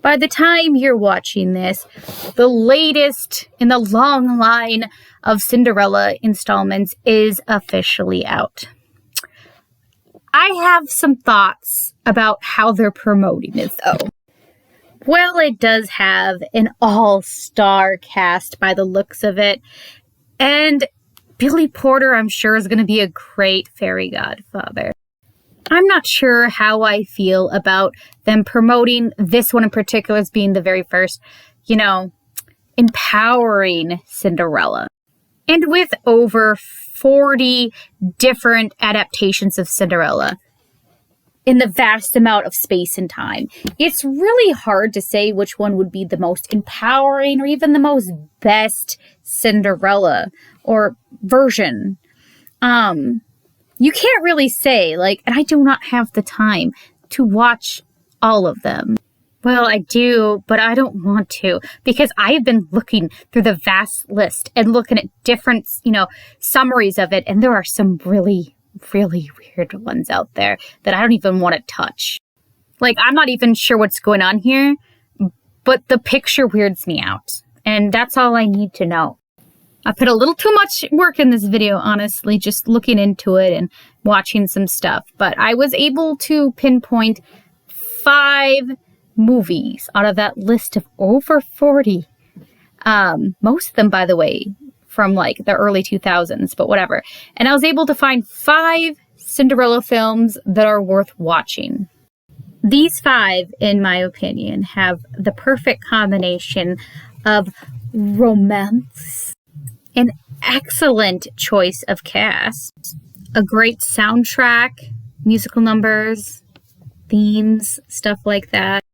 By the time you're watching this, the latest in the long line of Cinderella installments is officially out. I have some thoughts about how they're promoting it, though. Well, it does have an all-star cast by the looks of it, and Billy Porter, I'm sure, is going to be a great fairy godfather. I'm not sure how I feel about them promoting this one in particular as being the very first, empowering Cinderella. And with over 40 different adaptations of Cinderella in the vast amount of space and time, it's really hard to say which one would be the most empowering or even the most best Cinderella or version. You can't really say, and I do not have the time to watch all of them. Well, I do, but I don't want to, because I've been looking through the vast list and looking at different, summaries of it, and there are some really, really weird ones out there that I don't even want to touch. I'm not even sure what's going on here, but the picture weirds me out, and that's all I need to know. I put a little too much work in this video, honestly, just looking into it and watching some stuff. But I was able to pinpoint 5 movies out of that list of over 40. Most of them, by the way, from the early 2000s, but whatever. And I was able to find 5 Cinderella films that are worth watching. These 5, in my opinion, have the perfect combination of romance, an excellent choice of cast, a great soundtrack, musical numbers, themes, stuff like that.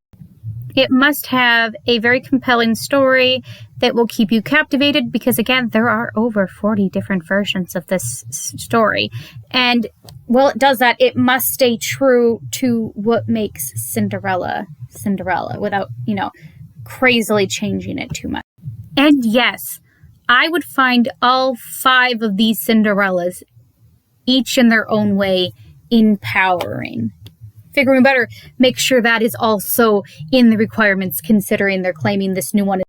It must have a very compelling story that will keep you captivated because, again, there are over 40 different versions of this story. And while it does that, it must stay true to what makes Cinderella Cinderella without, crazily changing it too much. And yes, I would find all 5 of these Cinderellas, each in their own way, empowering. Figuring better, make sure that is also in the requirements, considering they're claiming this new one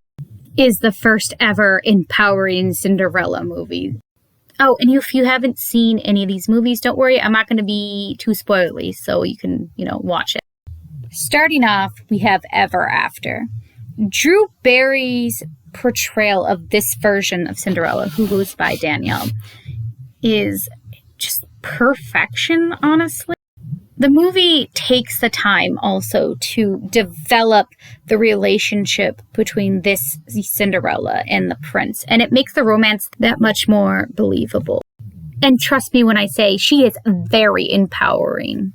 is the first ever empowering Cinderella movie. Oh, and if you haven't seen any of these movies, don't worry, I'm not going to be too spoilery, so you can, watch it. Starting off, we have Ever After. Drew Barry's portrayal of this version of Cinderella, who goes by Danielle, is just perfection, honestly. The movie takes the time also to develop the relationship between this Cinderella and the prince, and it makes the romance that much more believable. And trust me when I say she is very empowering.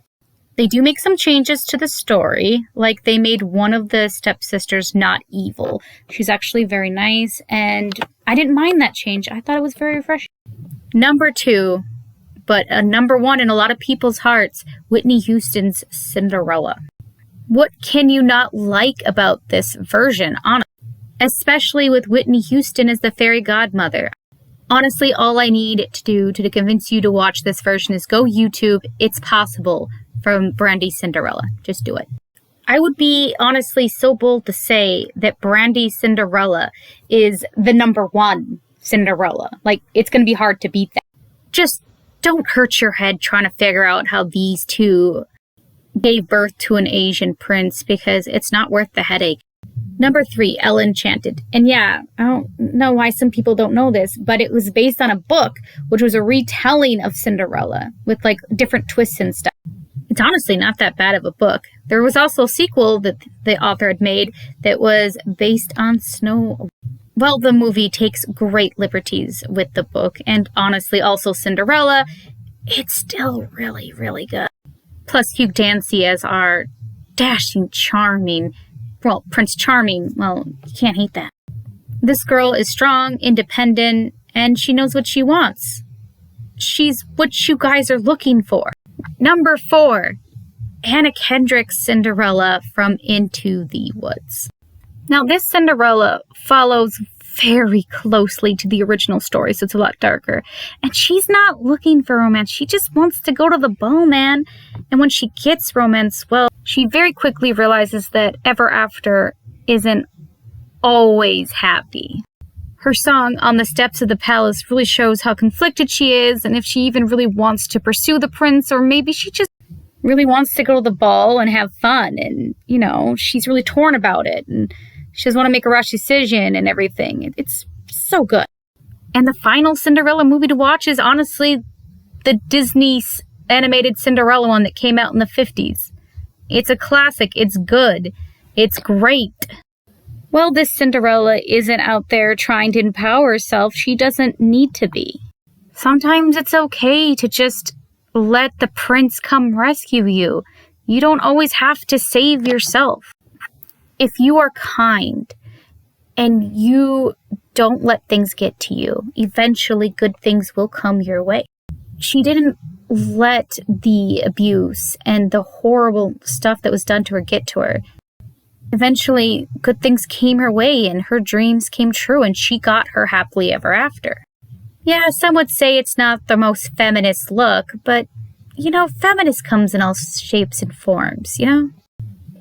They do make some changes to the story, like they made one of the stepsisters not evil. She's actually very nice, and I didn't mind that change. I thought it was very refreshing. Number 2, but number 1 in a lot of people's hearts, Whitney Houston's Cinderella. What can you not like about this version, honestly? Especially with Whitney Houston as the fairy godmother. Honestly, all I need to do to convince you to watch this version is go YouTube It's Possible from Brandy's Cinderella. Just do it. I would be honestly so bold to say that Brandy's Cinderella is the number 1 Cinderella. It's going to be hard to beat that. Just don't hurt your head trying to figure out how these 2 gave birth to an Asian prince, because it's not worth the headache. Number 3, Elle Enchanted. And yeah, I don't know why some people don't know this, but it was based on a book, which was a retelling of Cinderella with different twists and stuff. It's honestly not that bad of a book. There was also a sequel that the author had made that was based on Snow. Well, the movie takes great liberties with the book, and honestly also Cinderella. It's still really, really good. Plus Hugh Dancy as our dashing, charming, Prince Charming. Well, you can't hate that. This girl is strong, independent, and she knows what she wants. She's what you guys are looking for. Number 4, Anna Kendrick's Cinderella from Into the Woods. Now, this Cinderella follows very closely to the original story, so it's a lot darker. And she's not looking for romance. She just wants to go to the ball, man. And when she gets romance, well, she very quickly realizes that ever after isn't always happy. Her song, On the Steps of the Palace, really shows how conflicted she is and if she even really wants to pursue the prince, or maybe she just really wants to go to the ball and have fun. And, she's really torn about it. And she doesn't want to make a rash decision and everything. It's so good. And the final Cinderella movie to watch is honestly the Disney animated Cinderella one that came out in the 50s. It's a classic. It's good. It's great. Well, this Cinderella isn't out there trying to empower herself. She doesn't need to be. Sometimes it's okay to just let the prince come rescue you. You don't always have to save yourself. If you are kind and you don't let things get to you, eventually good things will come your way. She didn't let the abuse and the horrible stuff that was done to her get to her. Eventually, good things came her way and her dreams came true and she got her happily ever after. Yeah, some would say it's not the most feminist look, but, feminist comes in all shapes and forms,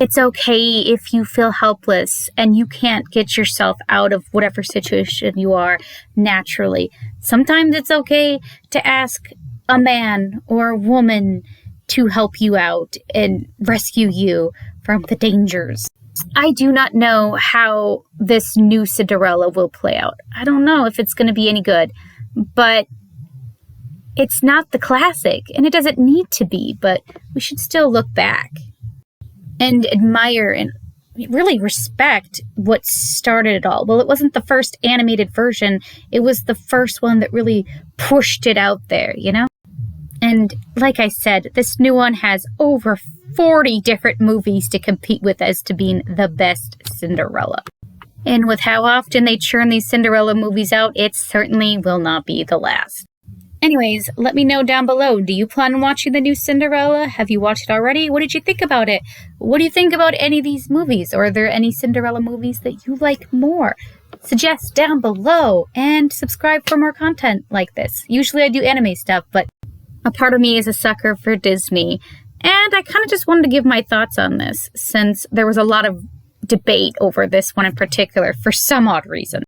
It's okay if you feel helpless and you can't get yourself out of whatever situation you are naturally. Sometimes it's okay to ask a man or a woman to help you out and rescue you from the dangers. I do not know how this new Cinderella will play out. I don't know if it's going to be any good, but it's not the classic and it doesn't need to be, but we should still look back and admire and really respect what started it all. Well, it wasn't the first animated version. It was the first one that really pushed it out there, And like I said, this new one has over 40 different movies to compete with as to being the best Cinderella. And with how often they churn these Cinderella movies out, it certainly will not be the last. Anyways, let me know down below. Do you plan on watching the new Cinderella? Have you watched it already? What did you think about it? What do you think about any of these movies? Or are there any Cinderella movies that you like more? Suggest down below and subscribe for more content like this. Usually I do anime stuff, but a part of me is a sucker for Disney. And I kind of just wanted to give my thoughts on this since there was a lot of debate over this one in particular for some odd reason.